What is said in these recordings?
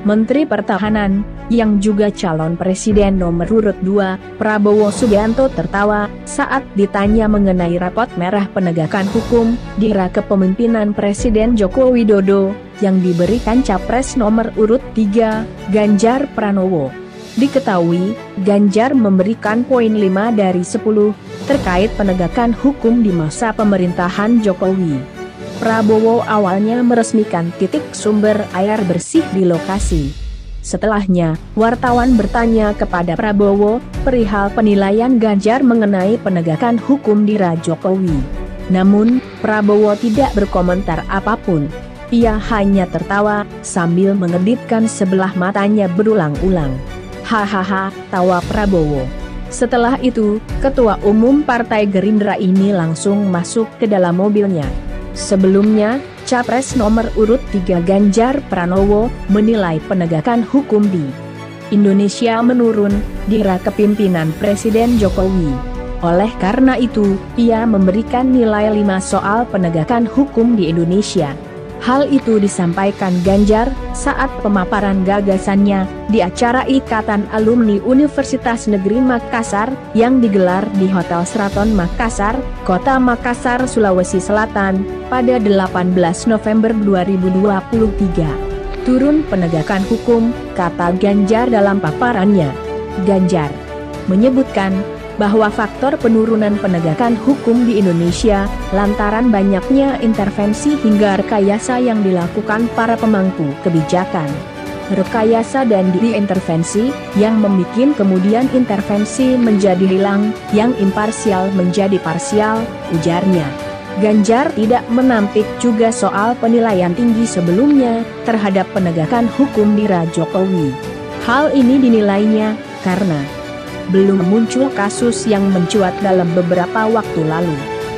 Menteri Pertahanan, yang juga calon presiden nomor urut 2, Prabowo Subianto tertawa saat ditanya mengenai rapot merah penegakan hukum di era kepemimpinan Presiden Joko Widodo yang diberikan Capres nomor urut 3, Ganjar Pranowo. Diketahui, Ganjar memberikan poin 5 dari 10 terkait penegakan hukum di masa pemerintahan Jokowi. Prabowo awalnya meresmikan titik sumber air bersih di lokasi. Setelahnya, wartawan bertanya kepada Prabowo perihal penilaian Ganjar mengenai penegakan hukum di era Jokowi. Namun, Prabowo tidak berkomentar apapun. Ia hanya tertawa sambil mengedipkan sebelah matanya berulang-ulang. Hahaha, tawa Prabowo. Setelah itu, Ketua Umum Partai Gerindra ini langsung masuk ke dalam mobilnya. Sebelumnya, Capres nomor urut 3 Ganjar Pranowo menilai penegakan hukum di Indonesia menurun di era kepemimpinan Presiden Jokowi. Oleh karena itu, ia memberikan nilai 5 soal penegakan hukum di Indonesia. Hal itu disampaikan Ganjar saat pemaparan gagasannya di acara Ikatan Alumni Universitas Negeri Makassar yang digelar di Hotel Sheraton Makassar, Kota Makassar, Sulawesi Selatan, pada 18 November 2023. Turun penegakan hukum, kata Ganjar dalam paparannya. Ganjar menyebutkan bahwa faktor penurunan penegakan hukum di Indonesia lantaran banyaknya intervensi hingga rekayasa yang dilakukan para pemangku kebijakan. Rekayasa dan diintervensi yang membuat kemudian intervensi menjadi hilang, yang imparsial menjadi parsial, ujarnya. Ganjar tidak menampik juga soal penilaian tinggi sebelumnya terhadap penegakan hukum di era Jokowi. Hal ini dinilainya karena belum muncul kasus yang mencuat dalam beberapa waktu lalu.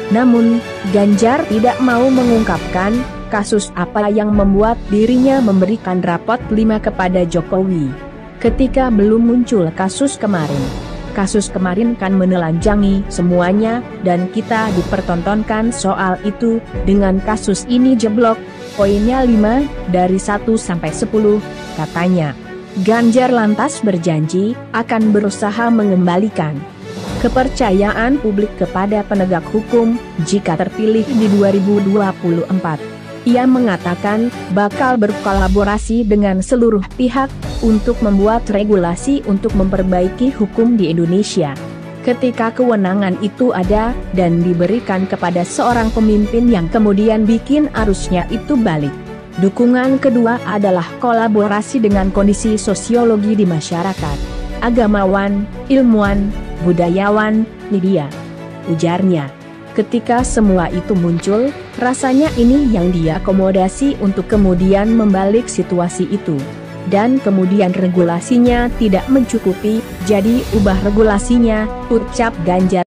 Namun, Ganjar tidak mau mengungkapkan kasus apa yang membuat dirinya memberikan rapot 5 kepada Jokowi. Ketika belum muncul kasus kemarin. Kasus kemarin kan menelanjangi semuanya dan kita dipertontonkan soal itu. Dengan kasus ini jeblok, poinnya 5 dari 1 sampai 10, katanya. Ganjar lantas berjanji akan berusaha mengembalikan kepercayaan publik kepada penegak hukum jika terpilih di 2024. Ia mengatakan bakal berkolaborasi dengan seluruh pihak untuk membuat regulasi untuk memperbaiki hukum di Indonesia. Ketika kewenangan itu ada dan diberikan kepada seorang pemimpin yang kemudian bikin arusnya itu balik. Dukungan kedua adalah kolaborasi dengan kondisi sosiologi di masyarakat, agamawan, ilmuwan, budayawan, media, ujarnya. Ketika semua itu muncul, rasanya ini yang diakomodasi untuk kemudian membalik situasi itu. Dan kemudian regulasinya tidak mencukupi, jadi ubah regulasinya, ucap Ganjar.